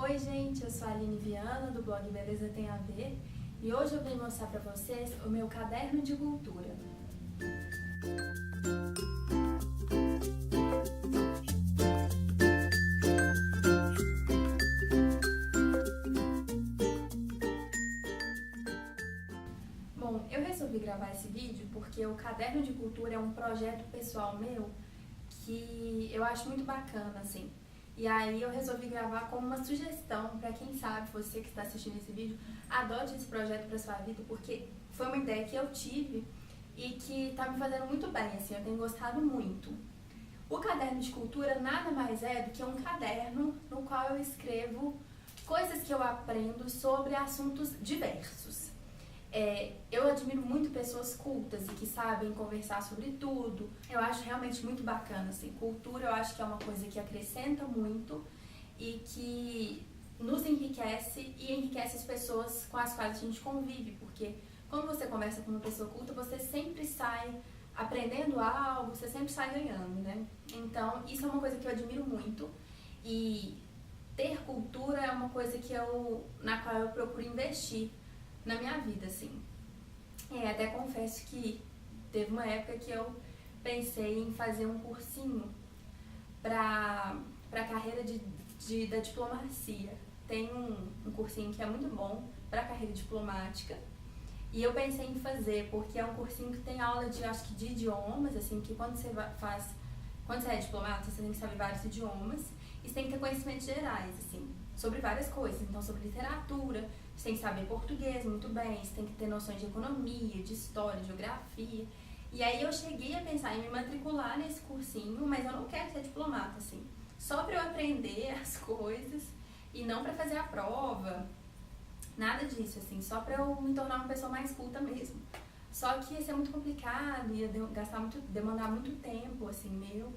Oi gente, eu sou a Aline Viana do blog Beleza Tem a Ver e hoje eu vim mostrar para vocês o meu caderno de cultura. Bom, eu resolvi gravar esse vídeo porque o caderno de cultura é um projeto pessoal meu que eu acho muito bacana, assim. E aí eu resolvi gravar como uma sugestão para quem sabe, você que está assistindo esse vídeo, adote esse projeto para sua vida, porque foi uma ideia que eu tive e que está me fazendo muito bem, assim, eu tenho gostado muito. O caderno de cultura nada mais é do que um caderno no qual eu escrevo coisas que eu aprendo sobre assuntos diversos. Eu admiro muito pessoas cultas e que sabem conversar sobre tudo. Eu acho realmente muito bacana, assim. Cultura eu acho que é uma coisa que acrescenta muito e que nos enriquece e enriquece as pessoas com as quais a gente convive, porque quando você conversa com uma pessoa culta, você sempre sai aprendendo algo, você sempre sai ganhando, né? Então, isso é uma coisa que eu admiro muito e ter cultura é uma coisa na qual eu procuro investir na minha vida, assim. Até confesso que teve uma época que eu pensei em fazer um cursinho para carreira da diplomacia. Tem um cursinho que é muito bom para carreira diplomática e eu pensei em fazer porque é um cursinho que tem aula de idiomas, assim, que quando você é diplomata, você tem que saber vários idiomas e você tem que ter conhecimentos gerais, assim, sobre várias coisas. Então, sobre literatura, você tem que saber português muito bem, você tem que ter noções de economia, de história, de geografia. E aí eu cheguei a pensar em me matricular nesse cursinho, mas eu não quero ser diplomata, assim, só para eu aprender as coisas e não para fazer a prova, nada disso, assim, só para eu me tornar uma pessoa mais culta mesmo. Só que ia ser muito complicado, ia demandar muito tempo, assim, meu,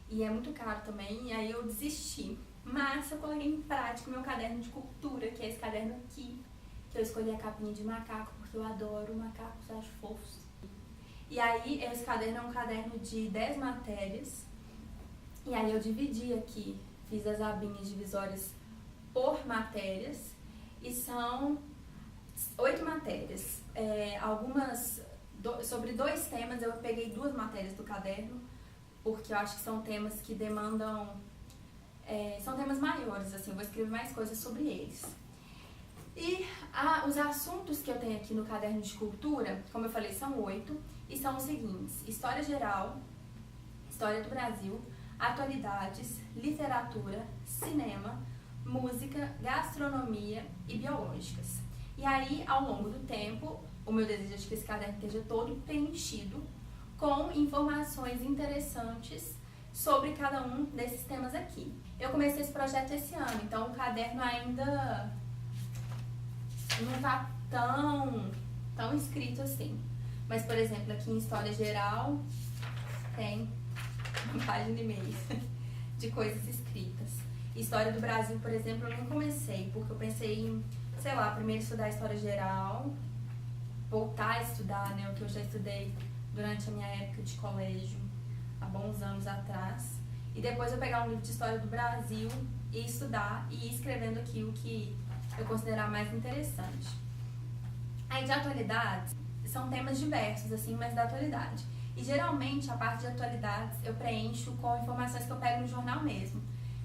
e é muito caro também, e aí eu desisti. Mas eu coloquei em prática o meu caderno de cultura, que é esse caderno aqui, que eu escolhi a capinha de macaco, porque eu adoro macacos, acho fofos. E aí, esse caderno é um caderno de 10 matérias, e aí eu dividi aqui, fiz as abinhas divisórias por matérias, e são 8 matérias. Sobre 2 temas, eu peguei 2 matérias do caderno, porque eu acho que são temas que demandam... são temas maiores, assim, eu vou escrever mais coisas sobre eles. E os assuntos que eu tenho aqui no caderno de cultura, como eu falei, são 8, e são os seguintes: História Geral, História do Brasil, Atualidades, Literatura, Cinema, Música, Gastronomia e Biológicas. E aí, ao longo do tempo, o meu desejo é que esse caderno esteja todo preenchido com informações interessantes sobre cada um desses temas aqui. Eu comecei esse projeto esse ano, então o caderno ainda não está tão escrito assim. Mas, por exemplo, aqui em História Geral tem uma página e meia de coisas escritas. História do Brasil, por exemplo, eu nem comecei, porque eu pensei em, sei lá, primeiro estudar História Geral, voltar a estudar, né, o que eu já estudei durante a minha época de colégio, há bons anos atrás, e depois eu pegar um livro de História do Brasil e estudar e ir escrevendo aqui o que eu considerar mais interessante. Aí, de atualidades, são temas diversos, assim, mas da atualidade. E geralmente a parte de atualidades eu preencho com informações que eu pego no jornal mesmo.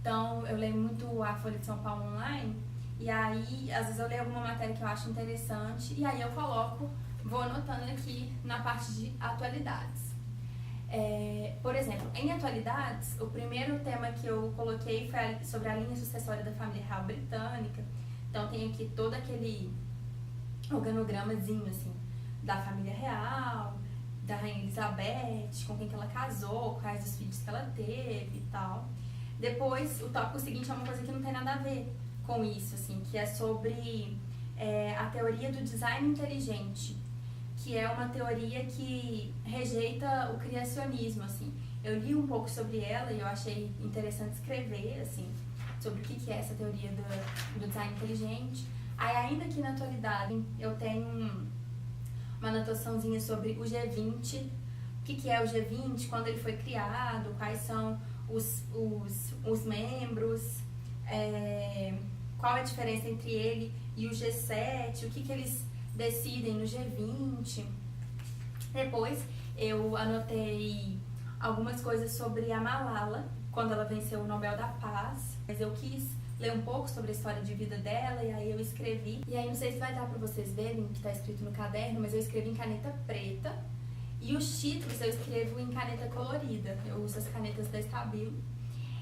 Então, eu leio muito a Folha de São Paulo online, e aí, às vezes eu leio alguma matéria que eu acho interessante, e aí eu vou anotando aqui na parte de atualidades. Por exemplo, em atualidades, o primeiro tema que eu coloquei foi sobre a linha sucessória da família real britânica. Então tem aqui todo aquele organogramazinho, assim, da família real, da rainha Elizabeth, com quem que ela casou, quais os filhos que ela teve e tal. Depois, o tópico seguinte é uma coisa que não tem nada a ver com isso, assim, que é sobre a teoria do design inteligente, que é uma teoria que rejeita o criacionismo, assim. Eu li um pouco sobre ela e eu achei interessante escrever, assim, sobre o que é essa teoria do design inteligente. Aí, ainda aqui na atualidade, eu tenho uma anotaçãozinha sobre o G20, o que é o G20, quando ele foi criado, quais são os membros, qual é a diferença entre ele e o G7, o que eles decidem no G20. Depois eu anotei algumas coisas sobre a Malala, quando ela venceu o Nobel da Paz, mas eu quis ler um pouco sobre a história de vida dela e aí eu escrevi. E aí não sei se vai dar pra vocês verem o que tá escrito no caderno, mas eu escrevi em caneta preta e os títulos eu escrevo em caneta colorida, eu uso as canetas da Stabilo.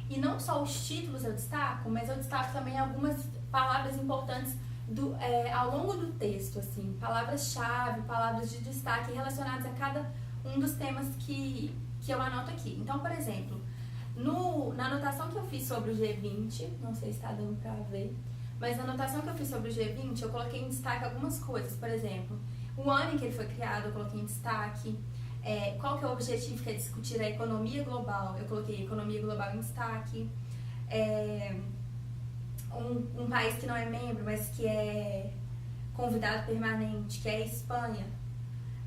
E não só os títulos eu destaco, mas eu destaco também algumas palavras importantes ao longo do texto, assim, palavras-chave, palavras de destaque relacionadas a cada um dos temas que eu anoto aqui. Então, por exemplo, na anotação que eu fiz sobre o G20, não sei se está dando para ver, mas na anotação que eu fiz sobre o G20, eu coloquei em destaque algumas coisas. Por exemplo, o ano em que ele foi criado, eu coloquei em destaque. Qual que é o objetivo, que é discutir a economia global, eu coloquei economia global em destaque. Um país que não é membro, mas que é convidado permanente, que é a Espanha,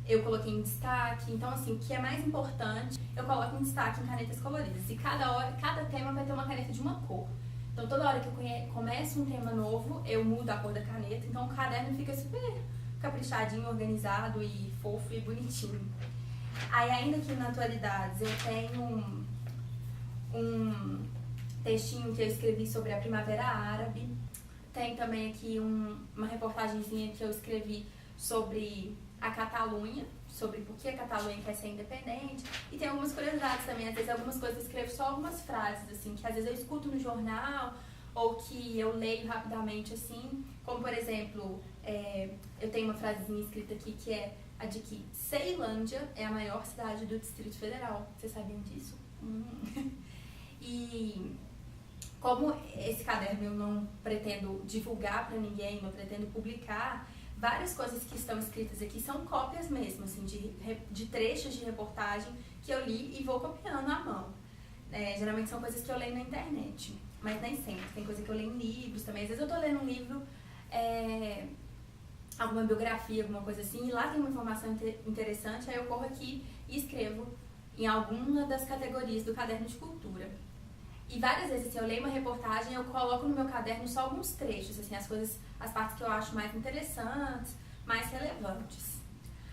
eu coloquei em destaque. Então, assim, o que é mais importante, eu coloco em destaque em canetas coloridas. E cada tema vai ter uma caneta de uma cor. Então, toda hora que eu começo um tema novo, eu mudo a cor da caneta. Então, o caderno fica super caprichadinho, organizado e fofo e bonitinho. Aí, ainda aqui na Atualidades, eu tenho um textinho que eu escrevi sobre a Primavera Árabe. Tem também aqui uma reportagenzinha que eu escrevi sobre a Catalunha, sobre por que a Catalunha quer ser independente. E tem algumas curiosidades também, às vezes algumas coisas eu escrevo só algumas frases, assim, que às vezes eu escuto no jornal ou que eu leio rapidamente, assim, como por exemplo, eu tenho uma frasezinha escrita aqui que é a de que Ceilândia é a maior cidade do Distrito Federal. Vocês sabiam disso? E como esse caderno eu não pretendo divulgar para ninguém, não pretendo publicar, várias coisas que estão escritas aqui são cópias mesmo, assim, de trechos de reportagem que eu li e vou copiando à mão. Geralmente são coisas que eu leio na internet, mas nem sempre. Tem coisa que eu leio em livros também. Às vezes eu tô lendo um livro, alguma biografia, alguma coisa assim, e lá tem uma informação interessante, aí eu corro aqui e escrevo em alguma das categorias do caderno de cultura. E várias vezes, assim, eu leio uma reportagem, eu coloco no meu caderno só alguns trechos, assim, as partes que eu acho mais interessantes, mais relevantes.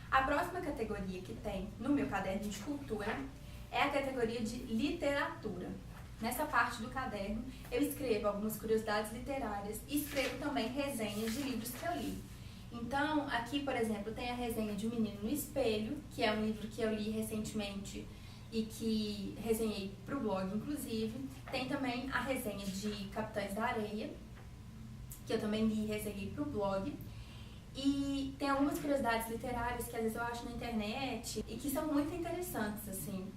A próxima categoria que tem no meu caderno de cultura é a categoria de literatura. Nessa parte do caderno, eu escrevo algumas curiosidades literárias e escrevo também resenhas de livros que eu li. Então, aqui, por exemplo, tem a resenha de O Menino no Espelho, que é um livro que eu li recentemente e que resenhei para o blog, inclusive. Tem também a resenha de Capitães da Areia, que eu também li e resenhei para o blog. E tem algumas curiosidades literárias que às vezes eu acho na internet e que são muito interessantes, assim.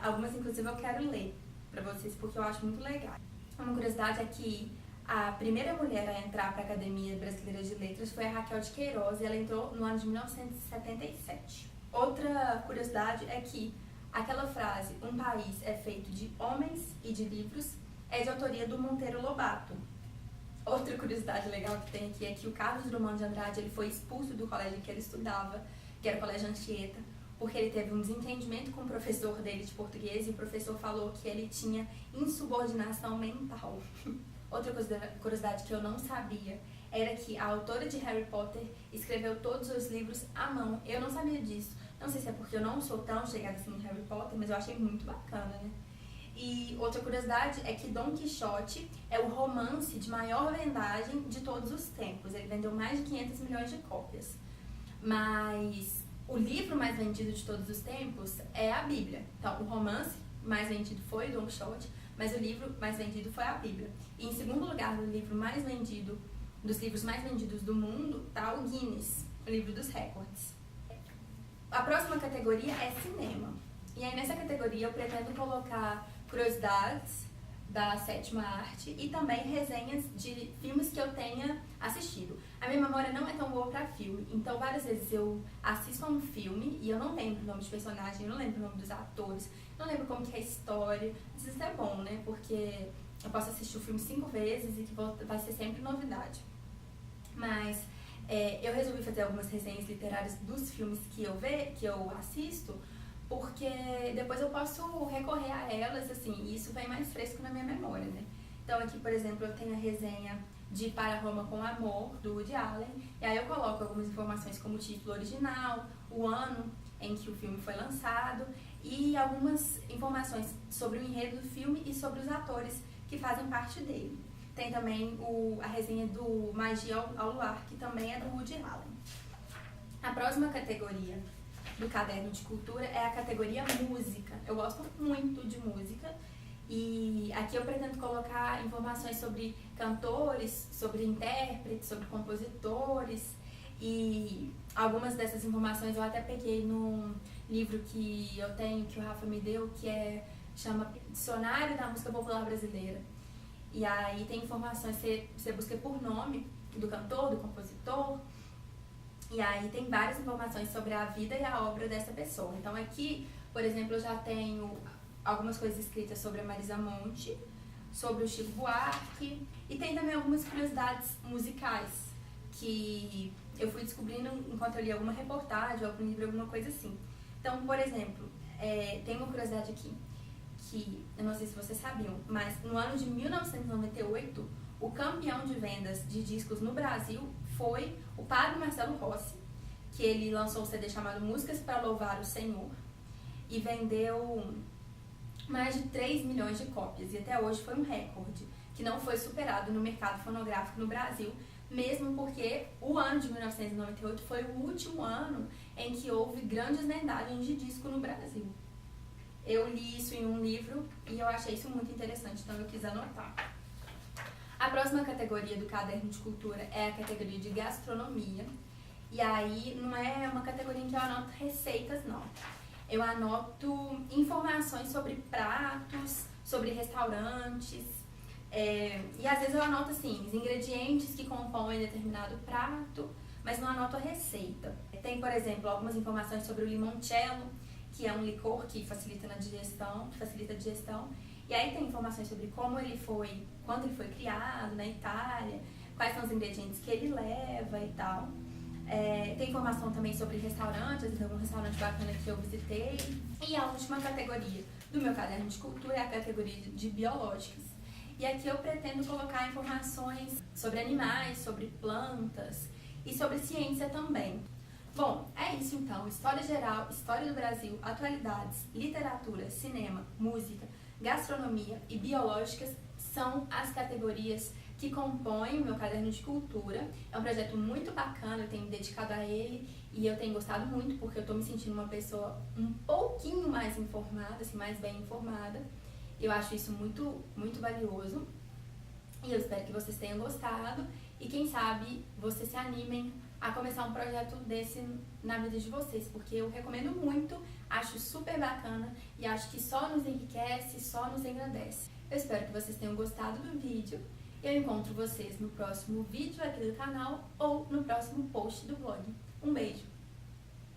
Algumas, inclusive, eu quero ler para vocês porque eu acho muito legal. Uma curiosidade é que a primeira mulher a entrar para a Academia Brasileira de Letras foi a Raquel de Queiroz e ela entrou no ano de 1977. Outra curiosidade é que aquela frase, um país é feito de homens e de livros, é de autoria do Monteiro Lobato. Outra curiosidade legal que tem aqui é que o Carlos Drummond de Andrade ele foi expulso do colégio que ele estudava, que era o Colégio Anchieta, porque ele teve um desentendimento com o professor dele de português e o professor falou que ele tinha insubordinação mental. Outra curiosidade que eu não sabia era que a autora de Harry Potter escreveu todos os livros à mão. Eu não sabia disso. Não sei se é porque eu não sou tão chegada assim em Harry Potter, mas eu achei muito bacana, né? E outra curiosidade é que Dom Quixote é o romance de maior vendagem de todos os tempos. Ele vendeu mais de 500 milhões de cópias. Mas o livro mais vendido de todos os tempos é a Bíblia. Então, o romance mais vendido foi Dom Quixote, mas o livro mais vendido foi a Bíblia. E em segundo lugar, dos livros mais vendidos do mundo, está o Guinness, o livro dos recordes. A próxima categoria é cinema. E aí nessa categoria eu pretendo colocar curiosidades da sétima arte e também resenhas de filmes que eu tenha assistido. A minha memória não é tão boa pra filme, então várias vezes eu assisto a um filme e eu não lembro o nome de personagem, eu não lembro o nome dos atores, não lembro como que é a história. Isso é bom, né? Porque eu posso assistir o filme 5 vezes e que vai ser sempre novidade. Mas eu resolvi fazer algumas resenhas literárias dos filmes que eu assisto, porque depois eu posso recorrer a elas, assim, e isso vem mais fresco na minha memória, né? Então aqui, por exemplo, eu tenho a resenha de Para Roma com Amor, do Woody Allen, e aí eu coloco algumas informações como o título original, o ano em que o filme foi lançado e algumas informações sobre o enredo do filme e sobre os atores que fazem parte dele. Tem também a resenha do Magia ao Luar, que também é do Woody Allen. A próxima categoria do caderno de cultura é a categoria música. Eu gosto muito de música e aqui eu pretendo colocar informações sobre cantores, sobre intérpretes, sobre compositores e algumas dessas informações eu até peguei num livro que eu tenho, que o Rafa me deu, que chama Dicionário da Música Popular Brasileira. E aí tem informações, você busca por nome do cantor, do compositor, e aí tem várias informações sobre a vida e a obra dessa pessoa. Então aqui, por exemplo, eu já tenho algumas coisas escritas sobre a Marisa Monte, sobre o Chico Buarque, e tem também algumas curiosidades musicais que eu fui descobrindo enquanto eu li alguma reportagem, algum livro, alguma coisa assim. Então, por exemplo, tem uma curiosidade aqui, que eu não sei se vocês sabiam, mas no ano de 1998, o campeão de vendas de discos no Brasil foi o padre Marcelo Rossi, que ele lançou um CD chamado Músicas para Louvar o Senhor e vendeu mais de 3 milhões de cópias, e até hoje foi um recorde, que não foi superado no mercado fonográfico no Brasil, mesmo porque o ano de 1998 foi o último ano em que houve grandes vendagens de disco no Brasil. Eu li isso em um livro e eu achei isso muito interessante, então eu quis anotar. A próxima categoria do caderno de cultura é a categoria de gastronomia. E aí não é uma categoria em que eu anoto receitas, não. Eu anoto informações sobre pratos, sobre restaurantes. E às vezes eu anoto assim, os ingredientes que compõem determinado prato, mas não anoto a receita. Tem, por exemplo, algumas informações sobre o limoncello, que é um licor que facilita a digestão. E aí tem informações sobre quando ele foi criado na Itália, quais são os ingredientes que ele leva e tal. Tem informação também sobre restaurantes, então um restaurante bacana que eu visitei. E a última categoria do meu caderno de cultura é a categoria de biológicas. E aqui eu pretendo colocar informações sobre animais, sobre plantas e sobre ciência também. Bom, é isso então. História geral, história do Brasil, atualidades, literatura, cinema, música, gastronomia e biológicas são as categorias que compõem o meu caderno de cultura. É um projeto muito bacana, eu tenho me dedicado a ele e eu tenho gostado muito porque eu estou me sentindo uma pessoa um pouquinho mais informada, assim, mais bem informada. Eu acho isso muito, muito valioso e eu espero que vocês tenham gostado e quem sabe vocês se animem a começar um projeto desse na vida de vocês, porque eu recomendo muito, acho super bacana e acho que só nos enriquece, só nos engrandece. Eu espero que vocês tenham gostado do vídeo. Eu encontro vocês no próximo vídeo aqui do canal ou no próximo post do blog. Um beijo!